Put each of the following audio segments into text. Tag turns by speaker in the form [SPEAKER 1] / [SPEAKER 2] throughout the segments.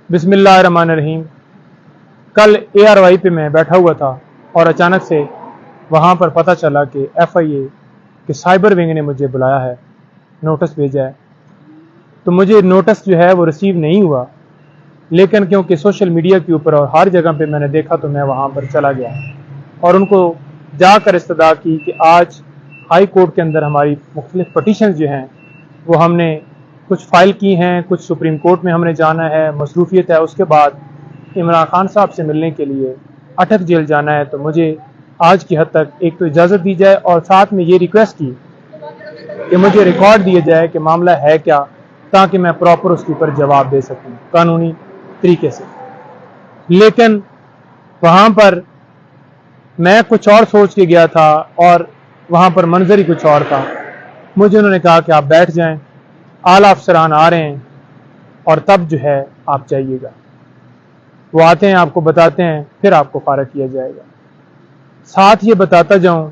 [SPEAKER 1] बिस्मिल्लाहिर्रहमानिर्रहीम। कल ARY पे मैं बैठा हुआ था और अचानक से वहाँ पर पता चला कि FIA के साइबर विंग ने मुझे बुलाया है, नोटिस भेजा है। तो मुझे नोटिस जो है वो रिसीव नहीं हुआ, लेकिन क्योंकि सोशल मीडिया के ऊपर और हर जगह पे मैंने देखा तो मैं वहाँ पर चला गया और उनको जाकर इस्तदा की कि आज हाई कोर्ट के अंदर हमारी मुख्तलिफ पटिशन जो हैं वो हमने कुछ फाइल की हैं, कुछ सुप्रीम कोर्ट में हमने जाना है, मसरूफियत है। उसके बाद इमरान खान साहब से मिलने के लिए अटक जेल जाना है। तो मुझे आज की हद तक एक तो इजाज़त दी जाए और साथ में ये रिक्वेस्ट की कि मुझे रिकॉर्ड दिया जाए कि मामला है क्या, ताकि मैं प्रॉपर उसके ऊपर जवाब दे सकूं कानूनी तरीके से। लेकिन वहाँ पर मैं कुछ और सोच के गया था और वहाँ पर मंजर ही कुछ और था। मुझे उन्होंने कहा कि आप बैठ जाएं, आला अफसरान आ रहे हैं और तब जो है आप जाइएगा। वो आते हैं, आपको बताते हैं, फिर आपको फारग किया जाएगा। साथ ये बताता जाऊं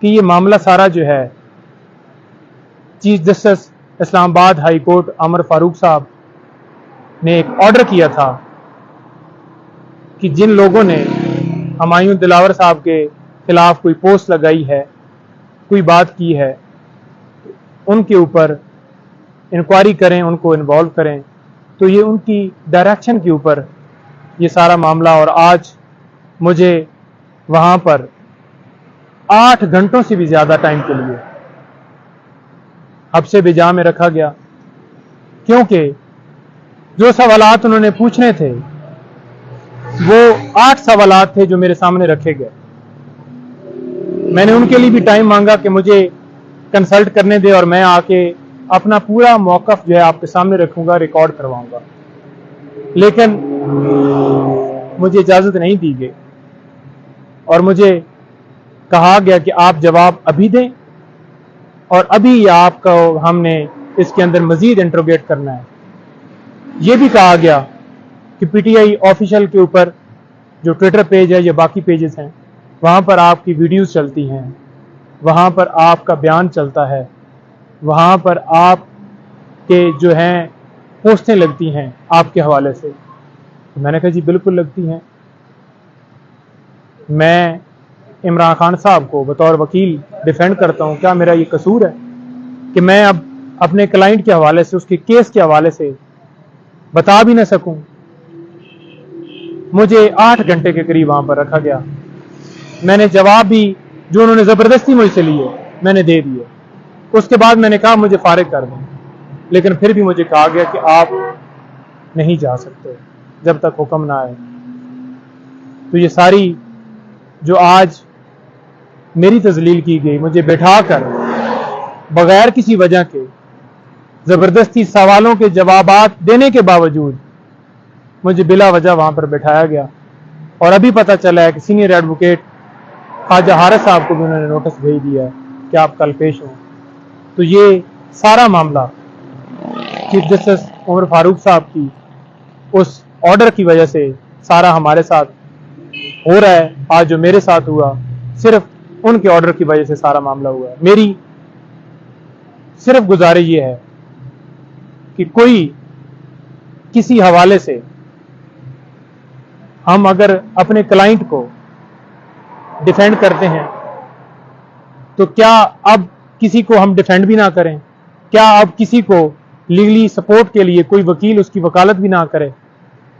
[SPEAKER 1] कि ये मामला सारा जो है chief justice Islamabad high court Amar Farooq sahab ने एक ऑर्डर किया था कि जिन लोगों ने हुमायूं दिलावर साहब के खिलाफ कोई पोस्ट लगाई है, कोई बात की है, उनके ऊपर इंक्वायरी करें, उनको इन्वॉल्व करें। तो ये उनकी डायरेक्शन के ऊपर ये सारा मामला, और आज मुझे वहां पर 8 घंटों से भी ज्यादा टाइम के लिए हब्से बिजा में रखा गया, क्योंकि जो सवालात उन्होंने पूछने थे वो 8 सवालात थे जो मेरे सामने रखे गए। मैंने उनके लिए भी टाइम मांगा कि मुझे कंसल्ट करने दे और मैं आके अपना पूरा मौकफ जो है आपके सामने रखूंगा, रिकॉर्ड करवाऊंगा। लेकिन मुझे इजाजत नहीं दी गई और मुझे कहा गया कि आप जवाब अभी दें और अभी आपको हमने इसके अंदर मजीद इंट्रोगेट करना है। यह भी कहा गया कि PTI ऑफिशियल के ऊपर जो ट्विटर पेज है या बाकी पेजेस हैं, वहां पर आपकी वीडियोस चलती हैं, वहां पर आपका बयान चलता है, वहां पर आपके जो हैं पोस्टें लगती हैं आपके हवाले से। तो मैंने कहा जी बिल्कुल लगती हैं। मैं इमरान खान साहब को बतौर वकील डिफेंड करता हूं। क्या मेरा ये कसूर है कि मैं अब अपने क्लाइंट के हवाले से, उसके केस के हवाले से बता भी ना सकूं? मुझे 8 घंटे के करीब वहां पर रखा गया। मैंने जवाब भी जो उन्होंने जबरदस्ती मुझसे लिए मैंने दे दिए। उसके बाद मैंने कहा मुझे फारिग कर दें, लेकिन फिर भी मुझे कहा गया कि आप नहीं जा सकते जब तक हुक्म ना आए। तो ये सारी जो आज मेरी तजलील की गई, मुझे बैठाकर बगैर किसी वजह के जबरदस्ती सवालों के जवाबात देने के बावजूद मुझे बिला वजह वहां पर बैठाया गया। और अभी पता चला है कि सीनियर एडवोकेट ख्वाजा हारिस साहब को भी उन्होंने नोटिस भेज दिया है कि आप कल पेश हों। तो ये सारा मामला चीफ जस्टिस उमर फारूक साहब की उस ऑर्डर की वजह से सारा हमारे साथ हो रहा है। आज जो मेरे साथ हुआ, सिर्फ उनके ऑर्डर की वजह से सारा मामला हुआ है। मेरी सिर्फ गुजारिश ये है कि कोई किसी हवाले से हम अगर अपने क्लाइंट को डिफेंड करते हैं तो क्या अब किसी को हम डिफेंड भी ना करें? क्या अब किसी को लीगली सपोर्ट के लिए कोई वकील उसकी वकालत भी ना करे?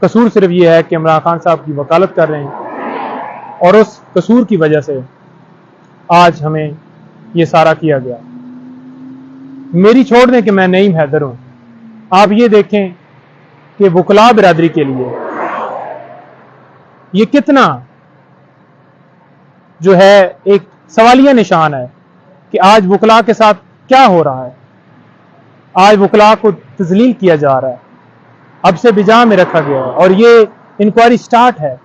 [SPEAKER 1] कसूर सिर्फ ये है कि इमरान खान साहब की वकालत कर रहे हैं और उस कसूर की वजह से आज हमें ये सारा किया गया। मेरी छोड़ दें कि मैं नईम हैदर हूं। आप ये देखें कि वकला बिरादरी के लिए ये कितना जो है एक सवालिया निशान है कि आज वकला के साथ क्या हो रहा है। आज वकला को तजलील किया जा रहा है, अब से बिजा में रखा गया है और ये इंक्वायरी स्टार्ट है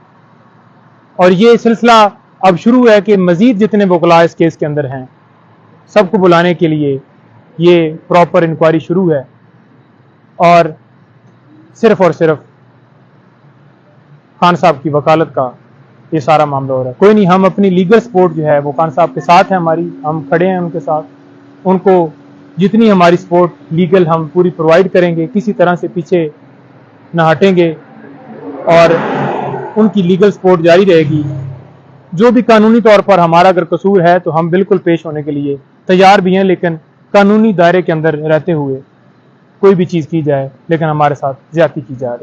[SPEAKER 1] और ये सिलसिला अब शुरू है कि मजीद जितने वकला इस केस के अंदर हैं सबको बुलाने के लिए ये प्रॉपर इंक्वायरी शुरू है और सिर्फ खान साहब की वकालत का ये सारा मामला हो रहा है। कोई नहीं, हम अपनी लीगल सपोर्ट जो है वो खान साहब के साथ है, हमारी, हम खड़े हैं उनके साथ। उनको जितनी हमारी सपोर्ट लीगल हम पूरी प्रोवाइड करेंगे, किसी तरह से पीछे न हटेंगे और उनकी लीगल सपोर्ट जारी रहेगी। जो भी कानूनी तौर पर हमारा अगर कसूर है तो हम बिल्कुल पेश होने के लिए तैयार भी हैं, लेकिन कानूनी दायरे के अंदर रहते हुए कोई भी चीज़ की जाए, लेकिन हमारे साथ ज्यादती की जा रही है।